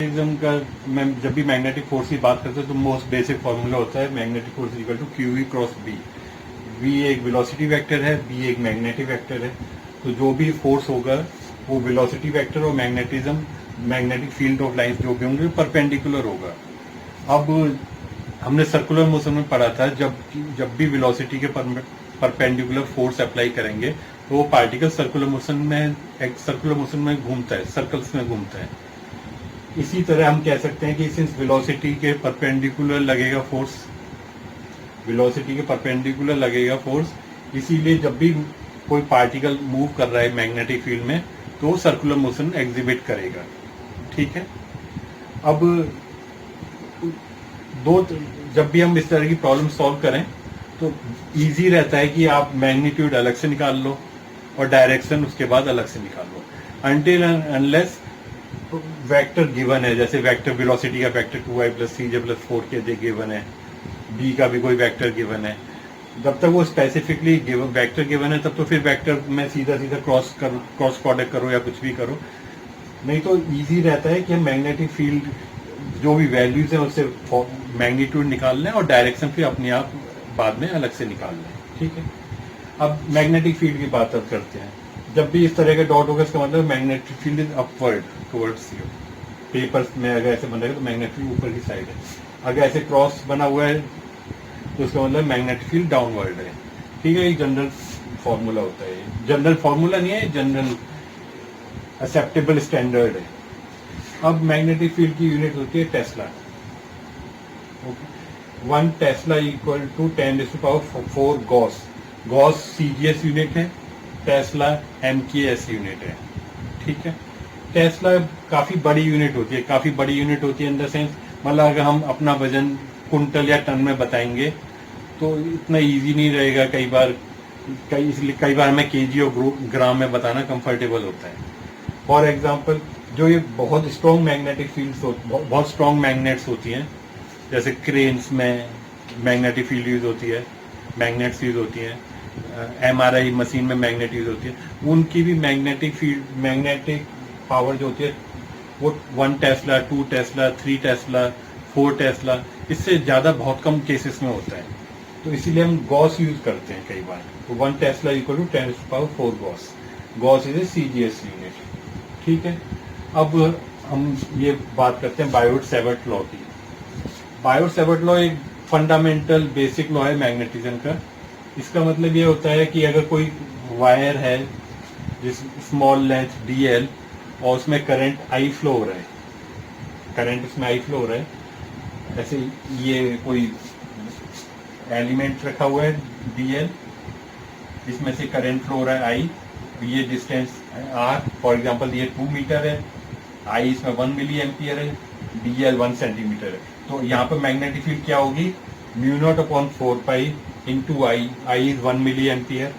Magnetism का मैं जब भी मैग्नेटिक फोर्स की बात करते हैं तो मोस्ट बेसिक फॉर्मूला होता है magnetic force equal to Q V cross B. V एक वेलोसिटी वेक्टर है, बी एक मैग्नेटिक वेक्टर है। तो जो भी फोर्स होगा वो वेलोसिटी वेक्टर और मैग्नेटिक फील्ड ऑफ लाइंस जो भी होंगे परपेंडिकुलर होगा। अब हमने सर्कुलर मोशन में पढ़ा था जब भी वेलोसिटी के परपेंडिकुलर फोर्स अप्लाई करेंगे तो वो पार्टिकल सर्कुलर मोशन में घूमता है, सर्कल्स में घूमता है। इसी तरह हम कह सकते हैं कि सिंस वेलोसिटी के परपेंडिकुलर लगेगा फोर्स, इसीलिए जब भी कोई पार्टिकल मूव कर रहा है मैग्नेटिक फील्ड में तो वो सर्कुलर मोशन एग्जिबिट करेगा। ठीक है। अब जब भी हम इस तरह की प्रॉब्लम सॉल्व करें तो इजी रहता है कि आप मैग्नीट्यूड अलग से निकाल लो और डायरेक्शन उसके बाद अलग से निकाल लो, अनटिल अनलेस वेक्टर गिवन है। जैसे वेक्टर वेलोसिटी का vector 2i + 3j + 4kj given है, बी का भी कोई वेक्टर गिवन है। जब तक वो स्पेसिफिकली वेक्टर गिवन है तब तो फिर वेक्टर में सीधा क्रॉस प्रोडक्ट करो या कुछ भी करो, नहीं तो इजी रहता है कि हम मैग्नेटिक फील्ड जो भी वैल्यूज है उससे मैग्नीट्यूड निकाल लें और डायरेक्शन फिर अपने आप बाद में अलग से निकाल लें। ठीक है। अब मैग्नेटिक फील्ड की बात अब करते हैं। जब भी इस तरह का डॉट होगा इसका मतलब magnetic field is upward towards you. Paper में अगर ऐसे बनेगा तो मैग्नेटिक फील्ड ऊपर की साइड है, अगर ऐसे क्रॉस बना हुआ है तो उसका मतलब मैग्नेटिक फील्ड डाउनवर्ड है। ठीक है। ये जनरल फॉर्मूला होता है, जनरल फॉर्मूला नहीं है, जनरल एक्सेप्टेबल स्टैंडर्ड है। अब मैग्नेटिक फील्ड की यूनिट होती है tesla. 1 tesla equal to 10⁴ gauss. Gauss CGS unit है, टेस्ला एमकेएस यूनिट है। ठीक है। टेस्ला काफी बड़ी यूनिट होती है इन द सेंस मतलब अगर हम अपना वजन कुंटल या टन में बताएंगे तो इतना इजी नहीं रहेगा। कई बार हमें केजी और ग्राम में बताना कंफर्टेबल होता है। फॉर एग्जाम्पल जो ये बहुत स्ट्रॉन्ग मैग्नेटिक फील्ड्स बहुत स्ट्रॉन्ग मैग्नेट्स होती हैं, जैसे क्रेन्स में मैग्नेटिक फील्ड यूज होती है, मैग्नेट्स यूज होती हैं, एमआरआई मशीन में मैग्नेट यूज होती है, उनकी भी मैग्नेटिक पावर जो होती है वो 1 टेस्ला 2 टेस्ला 3 टेस्ला 4 टेस्ला इससे ज्यादा बहुत कम केसेस में होता है। तो इसीलिए हम गॉस यूज करते हैं कई बार। तो 1 tesla equal to 10⁴ gauss. Gauss is a CGS unit. ठीक है। अब हम ये बात करते हैं बायोट-सैवर्ट लॉ की। बायोट-सैवर्ट लॉ एक फंडामेंटल बेसिक लॉ है मैग्नेटिज्म का। इसका मतलब ये होता है कि अगर कोई वायर है जिस स्मॉल लेंथ डीएल और उसमें करंट आई फ्लो हो रहा है, ऐसे ये कोई एलिमेंट रखा हुआ है डीएल, इसमें से करंट फ्लो हो रहा है आई, ये डिस्टेंस आर, फॉर एग्जांपल ये 2 मीटर है, आई इसमें 1 मिली एम्पियर है, डीएल 1 सेंटीमीटर है। तो यहाँ पर मैग्नेटिक फील्ड क्या होगी, μ0/4π into I is 1 milli ampere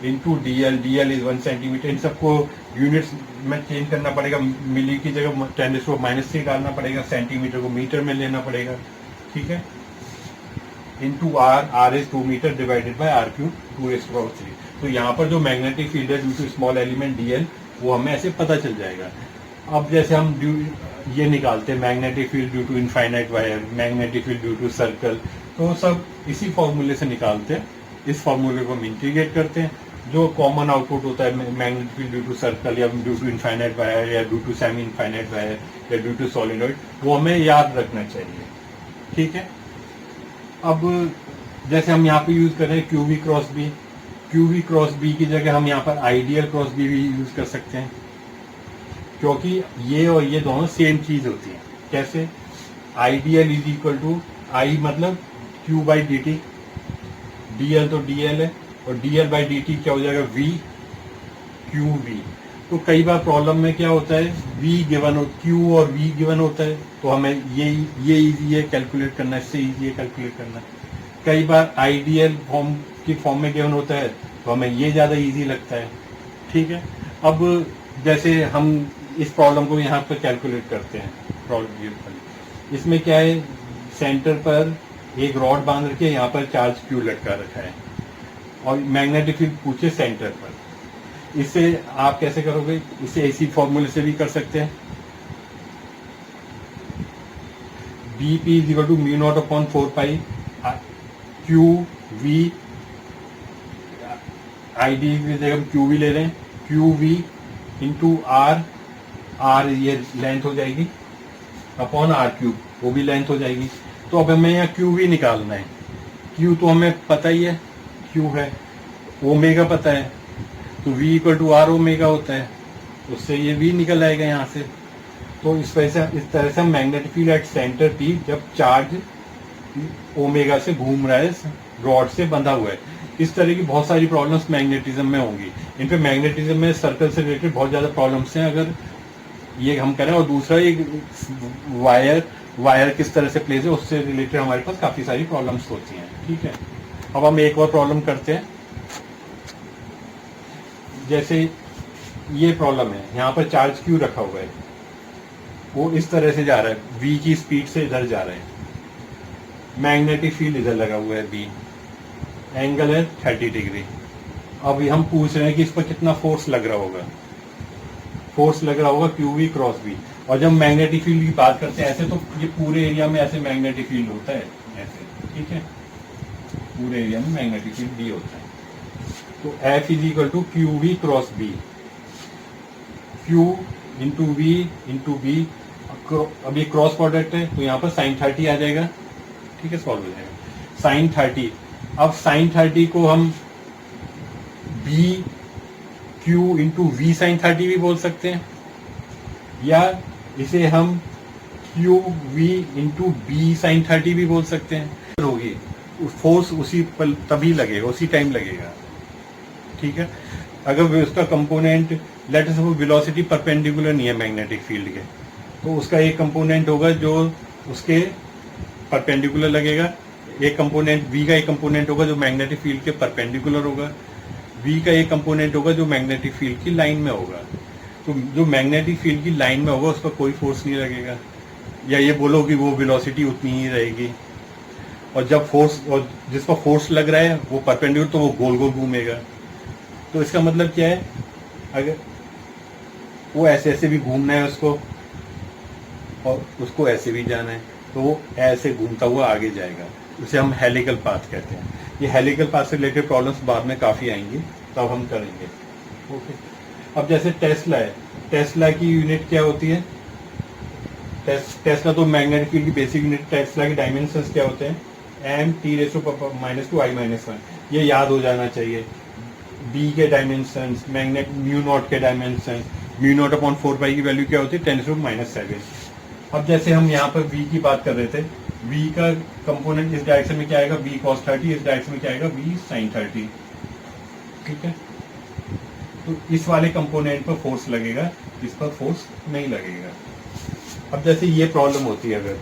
into DL is 1 centimetre. इन सबको यूनिट्स में चेंज करना पड़ेगा, मिली की जगह 10⁻³ डालना पड़ेगा, सेंटीमीटर को मीटर में लेना पड़ेगा। ठीक है। Into R is 2 metre divided by r³ 2⁻3। तो यहाँ पर जो मैग्नेटिक फील्ड है due to small element DL वो हमें ऐसे पता चल जाएगा। अब जैसे हम ये निकालते हैं magnetic field due to infinite wire, magnetic field due to circle, तो सब इसी फॉर्मूले से निकालते हैं। इस फॉर्मूले को हम इंटीग्रेट करते हैं, जो कॉमन आउटपुट होता है magnetic field due to circle या ड्यू टू इनफाइनाइट वायर या due to semi infinite wire या ड्यू टू सॉलिडॉइड, वो हमें याद रखना चाहिए। ठीक है। अब जैसे हम यहाँ पे यूज कर रहे हैं क्यूवी क्रॉस बी की जगह हम यहाँ पर आइडियल क्रॉस बी भी यूज कर सकते हैं, क्योंकि ये और ये दोनों सेम चीज होती है। कैसे, आइडियल इज इक्वल टू आई मतलब q/dt, dl तो dl है और dl/dt क्या हो जाएगा v qv। तो कई बार प्रॉब्लम में क्या होता है q और v गिवन होता है, तो हमें ये इजी है कैलकुलेट करना, इससे इजी है कैलकुलेट करना। कई बार आइडियल फॉर्म में गिवन होता है तो हमें ये ज्यादा इजी लगता है। ठीक है। अब जैसे हम इस प्रॉब्लम को यहाँ पर कैलकुलेट करते हैं, प्रॉब्लम इसमें क्या है, सेंटर पर एक रॉड बांध रखे, यहाँ पर चार्ज क्यू लटका रखा है और मैग्नेटिक फील्ड पूछे सेंटर पर। इसे आप कैसे करोगे, इसे इसी फॉर्मूले से भी कर सकते हैं। B P is equal to mu naught upon 4 pi Q V, I D की जगह हम क्यू वी ले रहे हैं, Q V into R, R ये लेंथ हो जाएगी अपॉन आर क्यूब, वो भी लेंथ हो जाएगी। तो अब हमें यहाँ क्यू वी निकालना है। क्यू तो हमें पता ही है, क्यू है, ओमेगा पता है, तो V equal to R omega होता है, उससे ये वी निकल आएगा यहाँ से। तो इस तरह से magnetic field at centre P, जब चार्ज ओमेगा से घूम रहा है, रॉड से बंधा हुआ है। इस तरह की बहुत सारी प्रॉब्लम्स मैग्नेटिज्म में होंगी। इन पे मैग्नेटिज्म में सर्कल से रिलेटेड बहुत ज्यादा प्रॉब्लम्स हैं अगर ये हम करें। और दूसरा एक वायर किस तरह से प्लेस है, उससे रिलेटेड हमारे पास काफी सारी प्रॉब्लम्स होती हैं। ठीक है, अब हम एक और प्रॉब्लम करते हैं। जैसे ये प्रॉब्लम है, यहाँ पर चार्ज क्यू रखा हुआ है, वो इस तरह से जा रहा है, v की स्पीड से इधर जा रहा है, मैग्नेटिक फील्ड इधर लगा हुआ है v, एंगल है 30 डिग्री। अब हम पूछ रहे हैं कि इस पर कितना फोर्स लग रहा होगा। फोर्स लग रहा होगा क्यू वी क्रॉस वी। और जब मैग्नेटिक फील्ड की बात करते हैं ऐसे, तो ये पूरे एरिया में ऐसे मैग्नेटिक फील्ड होता है ऐसे, ठीक है, पूरे एरिया में मैग्नेटिक फील्ड भी होता है। तो F is equal to Q V cross B, Q into V into B. अब ये क्रॉस प्रोडक्ट है तो यहाँ पर साइन 30 आ जाएगा। ठीक है, सॉल्व हो जाएगा साइन 30। अब साइन 30 को हम B Q into V sine 30 भी बोल सकते हैं, या इसे हम Q V into B sine 30 भी बोल सकते हैं। होगी फोर्स उसी पल तभी लगेगा, उसी टाइम लगेगा। ठीक है, अगर उसका component let us suppose velocity perpendicular नहीं है मैग्नेटिक फील्ड के, तो उसका एक कंपोनेंट होगा जो उसके परपेंडिकुलर लगेगा, एक कंपोनेंट वी का एक कंपोनेंट होगा जो मैग्नेटिक फील्ड के परपेंडिकुलर होगा, वी का एक कंपोनेंट होगा जो मैग्नेटिक फील्ड की लाइन में होगा। तो जो मैग्नेटिक फील्ड की लाइन में होगा उस पर कोई फोर्स नहीं लगेगा, या ये बोलो कि वो वेलोसिटी उतनी ही रहेगी। और जब फोर्स, और जिस पर फोर्स लग रहा है वो परपेंडिकुलर, तो वो गोल गोल घूमेगा। तो इसका मतलब क्या है, अगर वो ऐसे ऐसे भी घूमना है उसको और उसको ऐसे भी जाना है, तो वो ऐसे घूमता हुआ आगे जाएगा, उसे हम हेलिकल पाथ कहते हैं। ये हेलिकल पाथ से रिलेटेड प्रॉब्लम्स बाद में काफी आएंगी, तब हम करेंगे। ओके, अब जैसे टेस्ला है, टेस्ला की यूनिट क्या होती है? टेस्ला तो मैग्नेटिक फील्ड की बेसिक यूनिट। टेस्ला के डायमेंशंस क्या होते हैं? m(T⁻²⁻²i-1). ये याद हो जाना चाहिए। बी के डायमेंशंस, मैग्नेट म्यू नॉट के डायमेंशन, म्यू नॉट अपॉन 4 पाई की वैल्यू क्या होती है? 10⁻⁷। अब जैसे हम यहाँ पर v की बात कर रहे थे, v का कंपोनेंट इस डायरेक्शन में क्या आएगा? v cos 30। इस डायरेक्शन में क्या आएगा? v sin 30। ठीक है, तो इस वाले कंपोनेंट पर फोर्स लगेगा, इस पर फोर्स नहीं लगेगा। अब जैसे ये प्रॉब्लम होती है अगर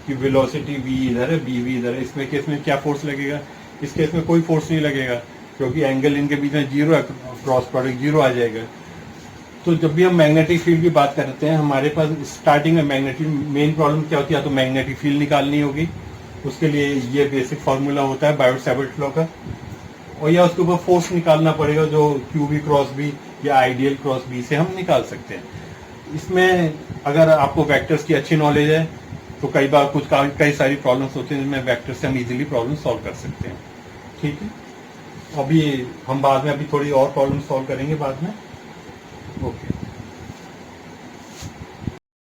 कि वेलोसिटी v इधर है, bv इधर है, इसमें केस में क्या फोर्स लगेगा? इस केस में कोई फोर्स नहीं लगेगा क्योंकि एंगल इनके बीच में 0 है, क्रॉस प्रोडक्ट 0 आ जाएगा। तो जब भी हम मैग्नेटिक फील्ड की बात करते हैं, हमारे पास स्टार्टिंग में मैग्नेटिक मेन प्रॉब्लम क्या होती है? या तो मैग्नेटिक फील्ड निकालनी होगी, उसके लिए ये बेसिक फार्मूला होता है बायोट-सैवर्ट लॉ का, और या उसके ऊपर फोर्स निकालना पड़ेगा जो क्यू बी क्रॉस बी या आइडियल क्रॉस बी से हम निकाल सकते हैं। इसमें अगर आपको वेक्टर्स की अच्छी नॉलेज है तो कई बार कई सारी प्रॉब्लम्स होती हैं जिनमें वेक्टर से हम इजीली प्रॉब्लम सॉल्व कर सकते हैं। ठीक है, अभी हम बाद में अभी थोड़ी और प्रॉब्लम सॉल्व करेंगे बाद में। ओके।